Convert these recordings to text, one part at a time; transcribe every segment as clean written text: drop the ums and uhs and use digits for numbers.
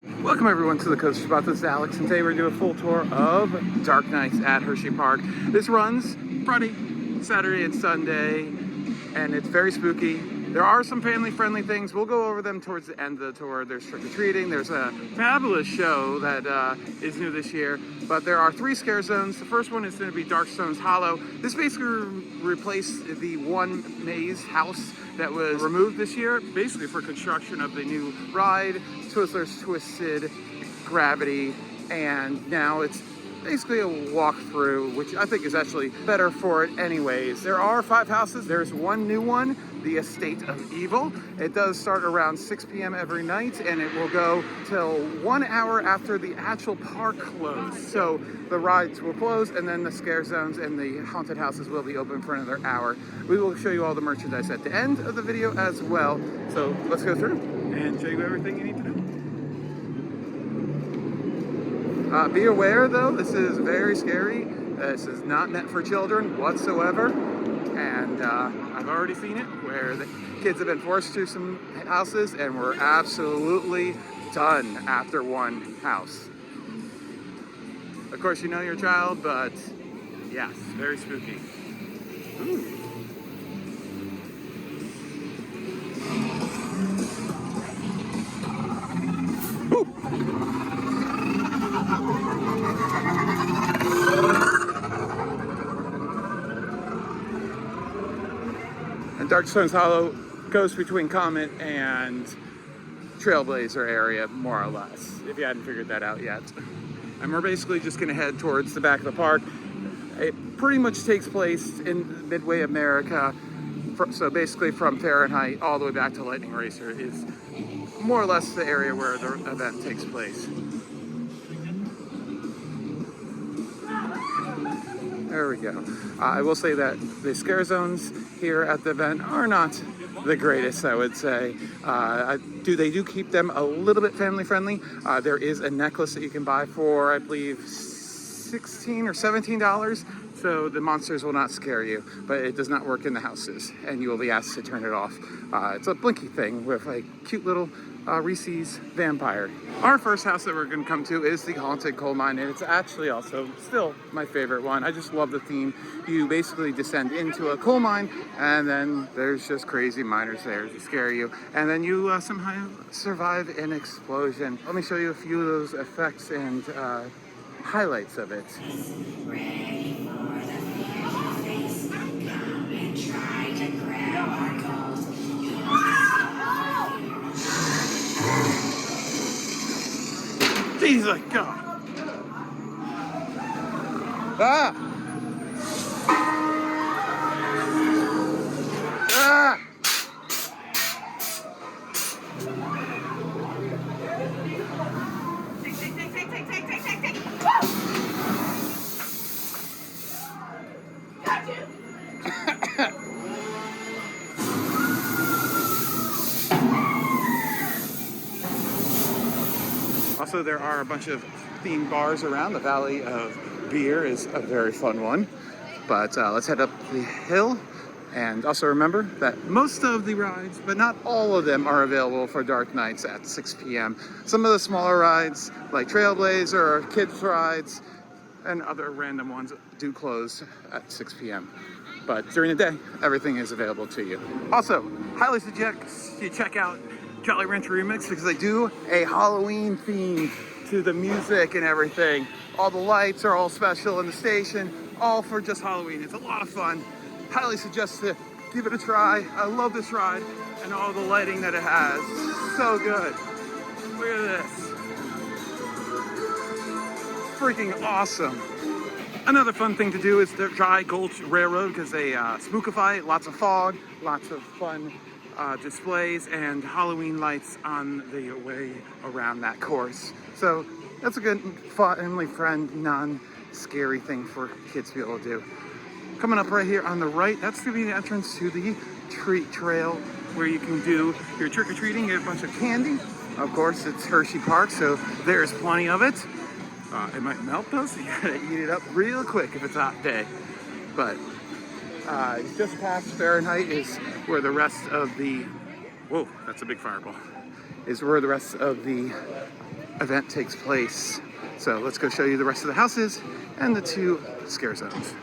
Welcome everyone to the Coaster Spot. This is Alex, and today we're doing a full tour of Dark Nights at Hersheypark. This runs Friday, Saturday, and Sunday, and it's very spooky. There are some family-friendly things. We'll go over them towards the end of the tour. There's trick-or-treating. There's a fabulous show that is new this year, but there are 3 scare zones. The first one is going to be Darkstone's Hollow. This basically replaced the one maze house that was removed this year, basically for construction of the new ride, Twizzler's Twisted Gravity, and now it's basically a walkthrough, which I think is actually better for it anyways. There are 5 houses. There's one new one, the Estate of Evil. It does start around 6 p.m. every night, and it will go till 1 hour after the actual park closes. So the rides will close, and then the scare zones and the haunted houses will be open for another hour. We will show you all the merchandise at the end of the video as well. So let's go through and show you everything you need to know. Be aware though, this is very scary. This is not meant for children whatsoever. And I've already seen it where the kids have been forced through some houses and were absolutely done after one house. Of course, you know your child, but yes, very spooky. Ooh. And Darkstone's Hollow goes between Comet and Trailblazer area, more or less, if you hadn't figured that out yet. And we're basically just gonna head towards the back of the park. It pretty much takes place in Midway, America. So basically from Fahrenheit all the way back to Lightning Racer is more or less the area where the event takes place. There we go. I will say that the scare zones here at the event are not the greatest, I would say. They do keep them a little bit family friendly. There is a necklace that you can buy for, I believe, $16 or $17. So the monsters will not scare you, but it does not work in the houses, and you will be asked to turn it off. It's a blinky thing with a cute little Reese's vampire. Our first house that we're going to come to is the Haunted Coal Mine, and it's actually also still my favorite one. I just love the theme. You basically descend into a coal mine, and then there's just crazy miners there to scare you, and then you somehow survive an explosion. Let me show you a few of those effects and highlights of it. Ready for the face? Come and try to grab our gold. Jesus God! Ah! Ah! Also, there are a bunch of themed bars around. The Valley of Beer is a very fun one. But let's head up the hill. And also remember that most of the rides, but not all of them, are available for Dark Nights at 6 p.m. Some of the smaller rides, like Trailblazer or kids rides, and other random ones do close at 6 p.m. But during the day, everything is available to you. Also, highly suggest you check out Jolly Rancher Remix because they do a Halloween theme to the music and everything. All the lights are all special in the station, all for just Halloween. It's a lot of fun. Highly suggest to give it a try. I love this ride and all the lighting that it has. So good. Look at this. Freaking awesome. Another fun thing to do is the Dry Gulch Railroad because they spookify it. Lots of fog, lots of fun displays and Halloween lights on the way around that course. So that's a good family friend, non-scary thing for kids to be able to do. Coming up right here on the right, that's going to be the entrance to the treat trail where you can do your trick-or-treating, get a bunch of candy. Of course, it's Hersheypark, so there's plenty of it. It might melt though, so you gotta eat it up real quick if it's a hot day. But just past Fahrenheit is where the rest of the, whoa, that's a big fireball, is where the rest of the event takes place. So let's go show you the rest of the houses and the 2 scare zones.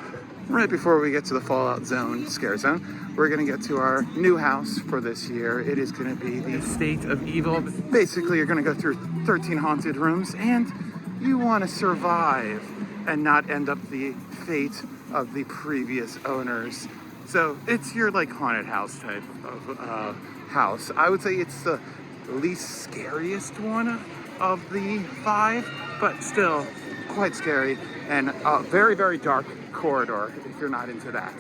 Right before we get to the Fallout Zone scare zone, we're gonna get to our new house for this year. It is gonna be the State of Evil. Basically, you're gonna go through 13 haunted rooms and you wanna survive and not end up the fate of the previous owners. So it's your like haunted house type of house. I would say it's the least scariest one of the 5, but still quite scary and a very, very dark corridor if you're not into that.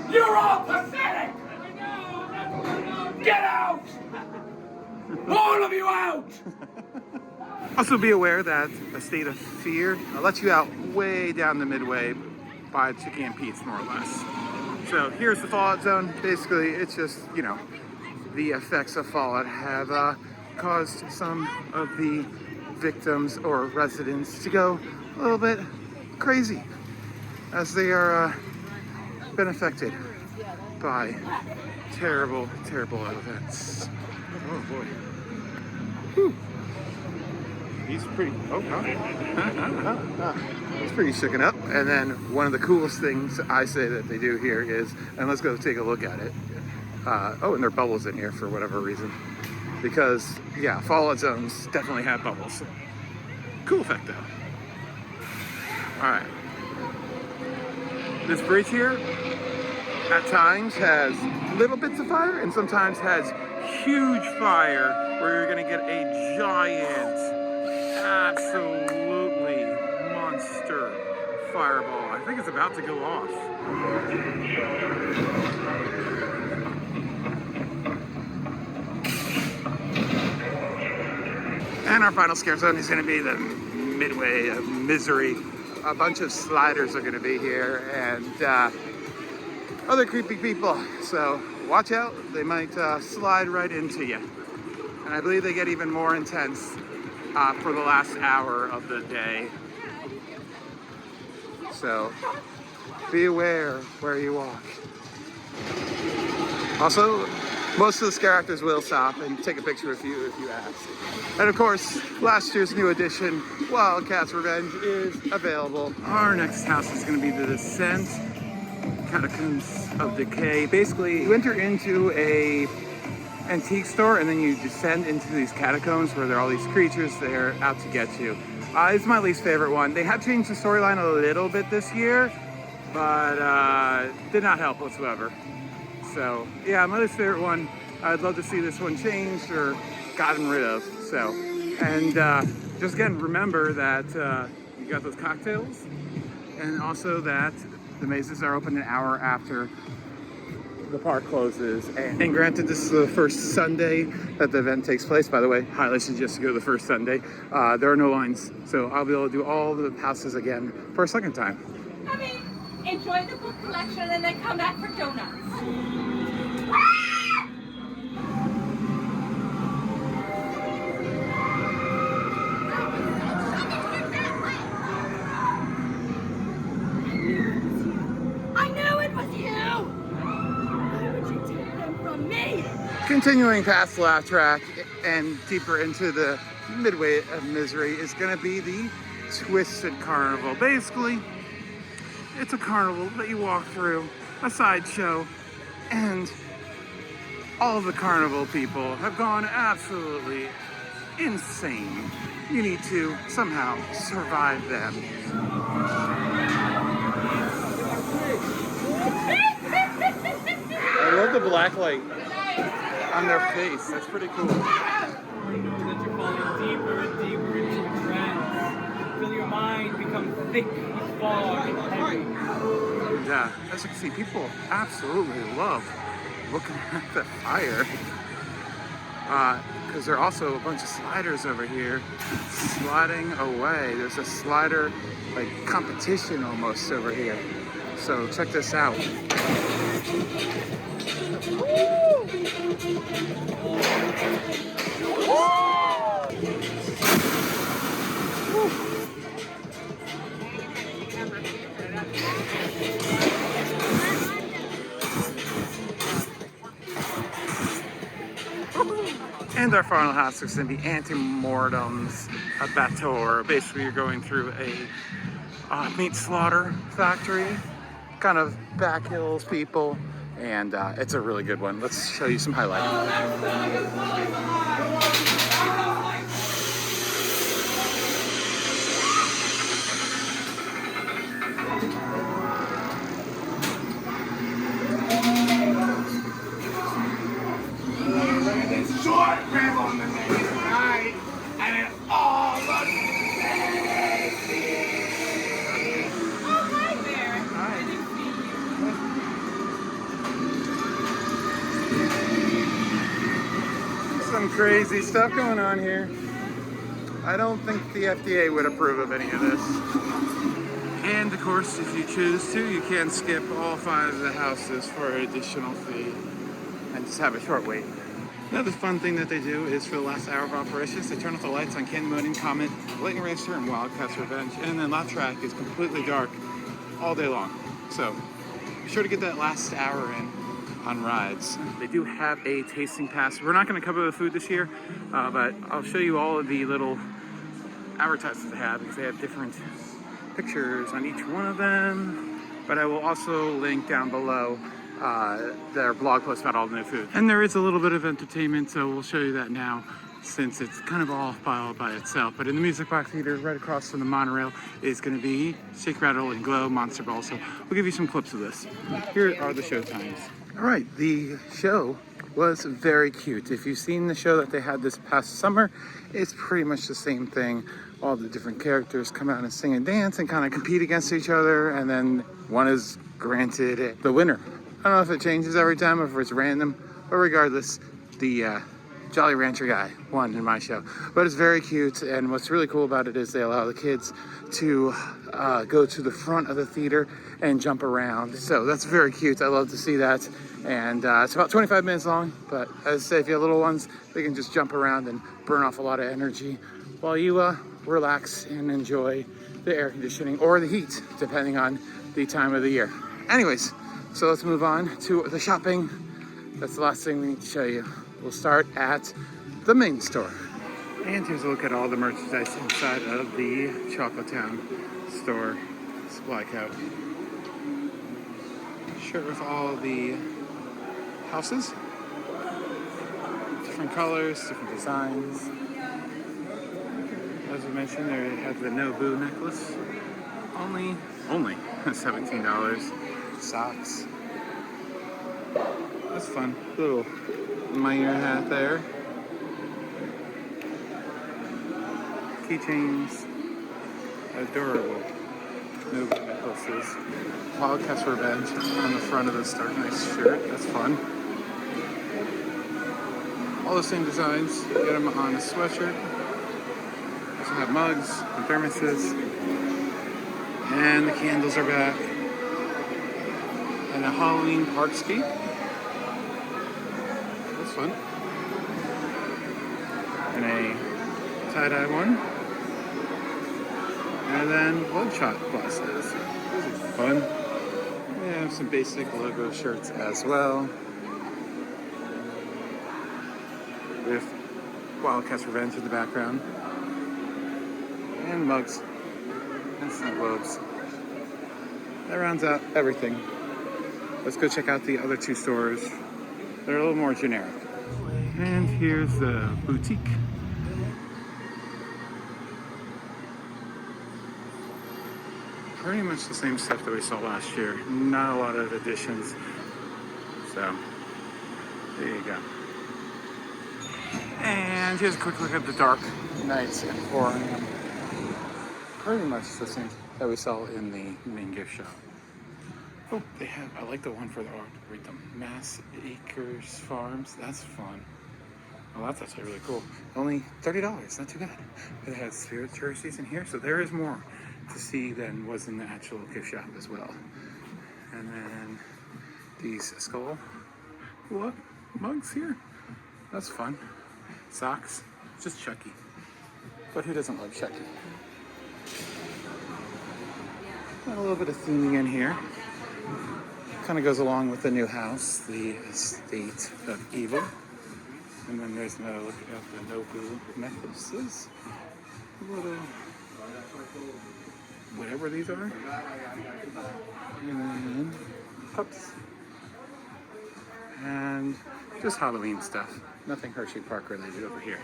You're all pathetic! Get out! All of you out! Also be aware that a State of Fear lets you out way down the Midway by Chicken and Pete's, more or less. So here's the Fallout Zone. Basically, it's just, you know, the effects of Fallout have caused some of the victims or residents to go a little bit crazy as they are been affected by terrible, terrible events. Oh boy. Whew. He's pretty, he's pretty shooken up. And then one of the coolest things I say that they do here is, and let's go take a look at it. Oh, and there are bubbles in here for whatever reason. Because, yeah, Fallout zones definitely have bubbles. Cool effect though. All right. This bridge here at times has little bits of fire and sometimes has huge fire where you're gonna get a giant, absolutely monster fireball. I think it's about to go off. And our final scare zone is gonna be the Midway of Misery. A bunch of sliders are gonna be here and other creepy people. So watch out, they might slide right into you. And I believe they get even more intense for the last hour of the day. So be aware where you walk. Also, most of the scare actors will stop and take a picture with you if you ask. And of course, last year's new edition, Wildcat's Revenge, is available. Our next house is going to be the Descent, Catacombs of Decay. Basically, you enter into a antique store and then you descend into these catacombs where there are all these creatures that are out to get you. It's my least favorite one. They have changed the storyline a little bit this year, but did not help whatsoever. So yeah, my least favorite one. I'd love to see this one changed or gotten rid of. So, and just again, remember that you got those cocktails, and also that the mazes are open an hour after the park closes. And granted, this is the first Sunday that the event takes place. By the way, highly suggest you go the first Sunday. There are no lines, so I'll be able to do all the houses again for a second time. I mean, enjoy the book collection and then come back for donuts. I knew it was you! Why would you take them from me? Continuing past the laugh track and deeper into the Midway of Misery is going to be the Twisted Carnival. Basically, it's a carnival that you walk through, a sideshow, and all of the carnival people have gone absolutely insane. You need to somehow survive them. I love the black light on their face. That's pretty cool. That you're falling deeper and deeper into a trance. Feel your mind become thick with fog and heavy. Yeah, as you can see, people absolutely love looking at the fire. because there are also a bunch of sliders over here sliding away. There's a slider like competition almost over here. So check this out. And our final house is going to be Auntie Mortem's Abattoir. Basically, you're going through a meat slaughter factory, kind of back hills, people, and it's a really good one. Let's show you some highlights. Short rib on the next night, and it all looks tasty. Oh, hi there. Some crazy stuff going on here. I don't think the FDA would approve of any of this. And of course, if you choose to, you can skip all 5 of the houses for an additional fee and just have a short wait. Another fun thing that they do is for the last hour of operations, they turn off the lights on Carnevil, Comet, Lightning Racer, and Wildcat's Revenge, and then that track is completely dark all day long. So be sure to get that last hour in on rides. They do have a tasting pass. We're not going to cover the food this year, but I'll show you all of the little advertisements they have because they have different pictures on each one of them. But I will also link down below their blog post about all the new food. And there is a little bit of entertainment, so we'll show you that now since it's kind of all by itself. But in the Music Box Theater, right across from the monorail, is going to be Shake, Rattle, and Glow Monster Ball. So we'll give you some clips of this. Here are the show times. All right, the show was very cute. If you've seen the show that they had this past summer, it's pretty much the same thing. All the different characters come out and sing and dance and kind of compete against each other, and then one is granted the winner. I don't know if it changes every time or if it's random, but regardless, the Jolly Rancher guy won in my show. But it's very cute, and what's really cool about it is they allow the kids to go to the front of the theater and jump around. So that's very cute. I love to see that. And it's about 25 minutes long, but as I say, if you have little ones, they can just jump around and burn off a lot of energy while you relax and enjoy the air conditioning or the heat, depending on the time of the year. Anyways, so let's move on to the shopping. That's the last thing we need to show you. We'll start at the main store. And here's a look at all the merchandise inside of the Chocolate Town store supply cabinet. Shirt with all the houses. Different colors, different designs. As we mentioned, they have the Nobu necklace. Only $17. Socks. That's fun. Little miner hat there. Keychains. Adorable. Nobu necklaces. Wildcat's Revenge on the front of this Darkstone shirt. That's fun. All the same designs. Get them on a sweatshirt. Also have mugs and thermoses. And the candles are back. And a Halloween park ski. That's fun. And a tie-dye one. And then bloodshot glasses. Those are fun. We have some basic logo shirts as well. With Wildcat's Revenge in the background. And mugs. And snow globes. That rounds out everything. Let's go check out the other 2 stores. They're a little more generic. And here's the boutique. Pretty much the same stuff that we saw last year. Not a lot of additions. So, there you go. And here's a quick look at the Dark Knights Emporium. Pretty much the same that we saw in the main gift shop. Oh, they have, I like the one for the Arboretum. Mass Acres Farms, that's fun. Oh, that's actually really cool. Only $30, not too bad. But it has spirit jerseys in here, so there is more to see than was in the actual gift shop as well. And then these skull mugs here. That's fun. Socks, just Chucky. But who doesn't love Chucky? Got a little bit of theming in here. Kind of goes along with the new house, the estate of evil. And then there's no, look at the Nobu necklaces. Little, whatever these are. And then cups. And just Halloween stuff. Nothing Hersheypark related over here.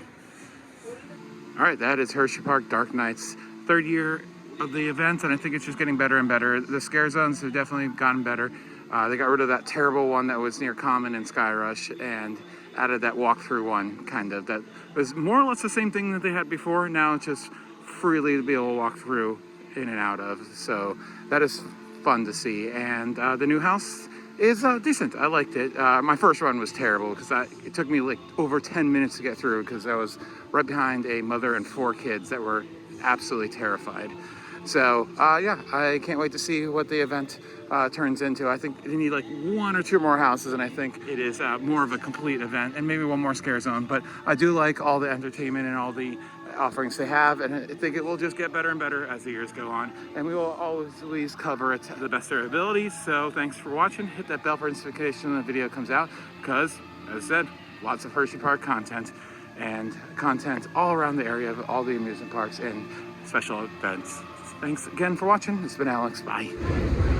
All right, that is Hersheypark Dark Nights, third year of the event, and I think it's just getting better and better. The scare zones have definitely gotten better. They got rid of that terrible one that was near Common and Sky Rush and added that walkthrough one, kind of, that was more or less the same thing that they had before. Now it's just freely to be able to walk through in and out of. So that is fun to see. And the new house is decent. I liked it. My first run was terrible because it took me like over 10 minutes to get through because I was right behind a mother and 4 kids that were absolutely terrified. So yeah, I can't wait to see what the event turns into. I think they need like 1 or 2 more houses, and I think it is more of a complete event, and maybe 1 more scare zone. But I do like all the entertainment and all the offerings they have, and I think it will just get better and better as the years go on, and we will always cover it to the best of our abilities. So thanks for watching. Hit that bell for notification when the video comes out, because as I said, lots of Hersheypark content and content all around the area of all the amusement parks and special events. Thanks again for watching. It's been Alex. Bye.